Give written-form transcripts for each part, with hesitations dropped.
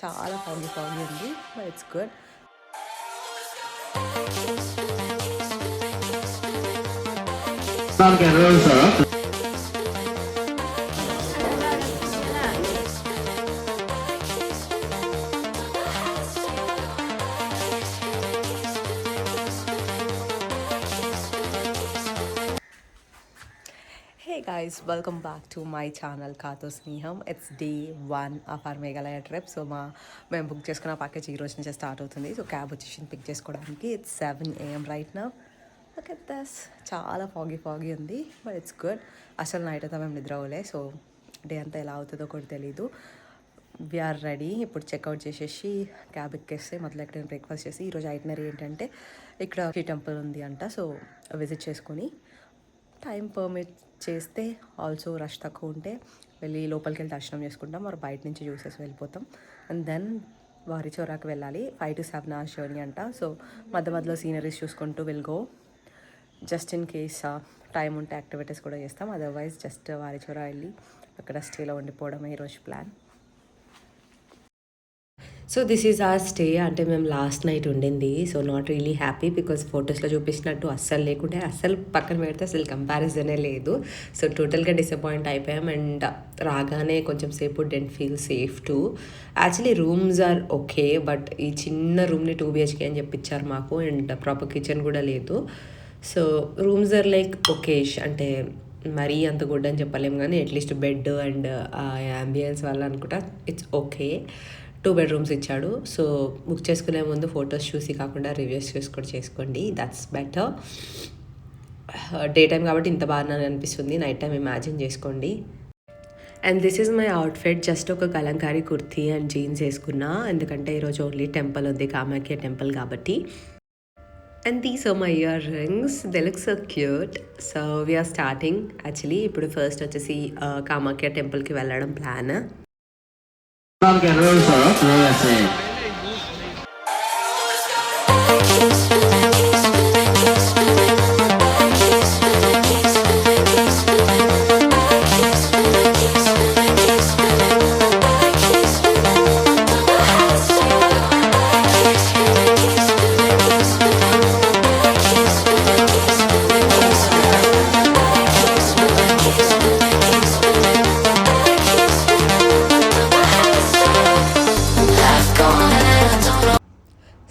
చాలా ఫాగీ ఉంది, but it's good. Hey guys, welcome back to my channel Kato Sneham. It's day 1 of our Meghalaya trip. So మేము book చేసుకున్న package ఈ రోజు నుంచే start అవుతుంది. సో క్యాబ్ వచ్చేసి పిక్ చేసుకోవడానికి. It's 7 AM right now. Look at this. చాలా foggy ఉంది, బట్ ఇట్స్ గుడ్. అసలు నైట్ అంతా మేము నిద్ర అవ్వలే, సో డే అంతా ఎలా అవుతుందో కూడా తెలీదు. We are ready. ఇప్పుడు చెక్అవుట్ చేసేసి క్యాబ్ ఎక్కేస్తే మొదలు ఎక్కడ బ్రేక్ఫాస్ట్ చేసి, ఈరోజు ఐటనరీ ఏంటంటే ఇక్కడ టెంపుల్ ఉంది అంట, సో విజిట్ చేసుకొని టైం పర్మిట్ చేస్తే, ఆల్సో రష్ తక్కువ ఉంటే వెళ్ళి లోపలికి వెళ్ళి దర్శనం చేసుకుంటాం, మరి బయట నుంచి చూసేసి వెళ్ళిపోతాం. అండ్ దెన్ వారిచోరాకి వెళ్ళాలి. 5 to 7 hours జర్నీ అంట. సో మధ్యలో సీనరీస్ చూసుకుంటూ will go. Just in case time ఉంటే యాక్టివిటీస్ కూడా చేస్తాం, అదర్వైజ్ జస్ట్ వారిచోరా వెళ్ళి అక్కడ స్టేలో ఉండిపోవడమే ఈరోజు ప్లాన్. So this is our stay. అంటే మేము లాస్ట్ నైట్ ఉండింది. So not really happy because ఫొటోస్లో చూపించినట్టు అస్సలు లేకుంటే, అస్సలు పక్కన పెడితే అసలు కంపారిజనే లేదు. సో టోటల్గా డిసప్పాయింట్ అయిపోయాం. అండ్ రాగానే కొంచెం సేపు didn't feel safe too. Actually rooms are okay, but ఈ చిన్న రూమ్ని 2 BHK అని చెప్పించారు మాకు. అండ్ ప్రాపర్ కిచెన్ కూడా లేదు. సో రూమ్స్ ఆర్ లైక్ ఓకేష్, అంటే మరీ అంత గుడ్ అని చెప్పలేము, కానీ అట్లీస్ట్ బెడ్ అండ్ అంబియన్స్ వల్ల అనుకుంటా ఇట్స్ ఓకే. 2 bedrooms ఇచ్చాడు. సో బుక్ చేసుకునే ముందు ఫొటోస్ చూసి కాకుండా రివ్యూస్ చూసి కూడా చేసుకోండి, దట్స్ బెటర్. డే టైం కాబట్టి ఇంత బాగా అనిపిస్తుంది, నైట్ టైం ఇమాజిన్ చేసుకోండి. And this is my outfit. Just ఒక కలంకారీ కుర్తీ అండ్ జీన్స్ వేసుకున్నా, ఎందుకంటే ఈరోజు ఓన్లీ టెంపుల్ ఉంది, కామాఖ్య టెంపుల్ కాబట్టి. And these are my ear rings, they look so cute. So we are starting. Actually ఇప్పుడు ఫస్ట్ వచ్చేసి కామాఖ్య టెంపుల్కి వెళ్ళడం ప్లాన్.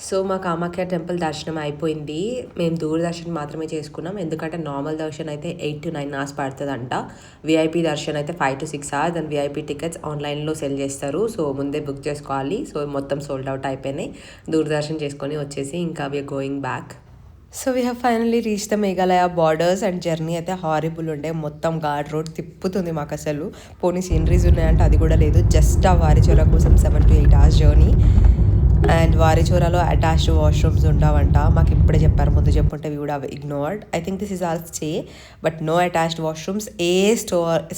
సో మా కామాఖ్య టెంపుల్ దర్శనం అయిపోయింది. మేము దూరదర్శన్ మాత్రమే చేసుకున్నాం, ఎందుకంటే నార్మల్ దర్శనం అయితే 8 to 9 hours పడుతుందంట. విఐపి దర్శనం అయితే 5 to 6 hours. And VIP tickets ఆన్లైన్లో సెల్ చేస్తారు, సో ముందే బుక్ చేసుకోవాలి. సో మొత్తం సోల్డ్ అవుట్ అయిపోయినాయి. దూరదర్శన్ చేసుకొని వచ్చేసి ఇంకా we are going back. So we have finally reach the Meghalaya borders. And journey అయితే హారిబుల్ ఉండే, మొత్తం ఘాట్ రోడ్ తిప్పుతుంది మాకు. అసలు పోనీ సీనరీస్ ఉన్నాయంటే అది కూడా లేదు. జస్ట్ ఆ వారిచోరా కోసం 7 to 8 hours జర్నీ. అండ్ వారిచోరాలో అటాచ్డ్ వాష్రూమ్స్ ఉండవంట, మాకు ఇప్పుడే చెప్పారు, ముందు చెప్పుంటే we would have ignored. I think this is all stay, but no attached washrooms. ఏ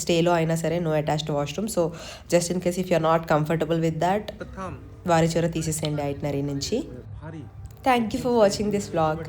స్టేలో అయినా సరే no attached washroom. So just in case if you're not comfortable with that, Varichora తీసేసేయండి ఐటనరీ నుంచి. Thank you for watching this vlog.